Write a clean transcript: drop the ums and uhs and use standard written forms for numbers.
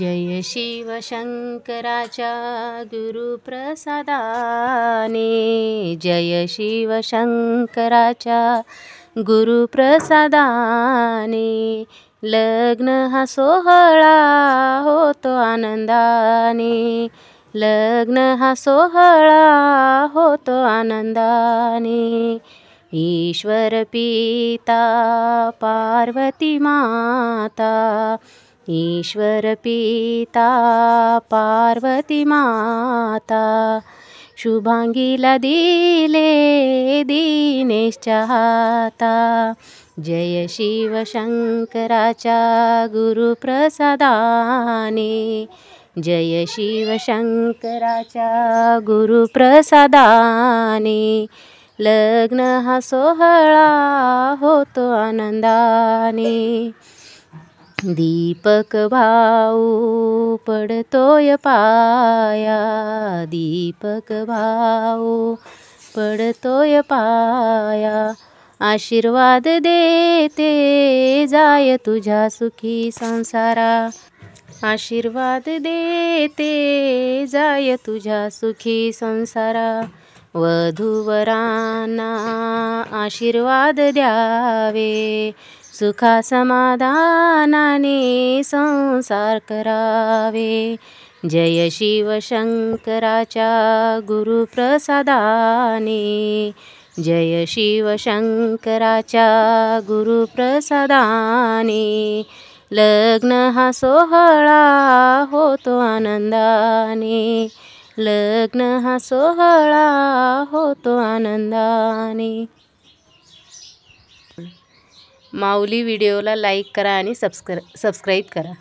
जय शिव शंकराच्या गुरुप्रसादाने, जय शिव शंकराच्या गुरुप्रसादाने, लग्न हा सोहळा होतो आनंदाने, लग्न हा सोहळा होतो आनंदाने। ईश्वर पिता पार्वती माता, ईश्वर पिता पार्वती माता, शुभांगीला दिले दिनेशच्या हाता। जय शिव शंकराच्या गुरुप्रसादाने, जय शिव शंकराच्या गुरुप्रसादाने, लग्न हा सोहळा होतो आनंदाने। दीपक भाऊ पडतोय पाया, दीपक भाऊ पडतोय पाया, आशीर्वाद देते जाय तुझ्या सुखी संसारा, आशीर्वाद देते जाय तुझ्या सुखी संसारा। वधूवरांना आशीर्वाद द्यावे, सुखा समाधानाने संसार करावे। जय शिव शंकराच्या गुरुप्रसादाने, जय शिव शंकराच्या गुरुप्रसादाने, लग्न हा सोहळा होतो आनंदाने, लग्न हा सोहळा होतो आनंदाने। माऊली व्हिडिओला लाईक करा आणि सबस्क्राईब करा।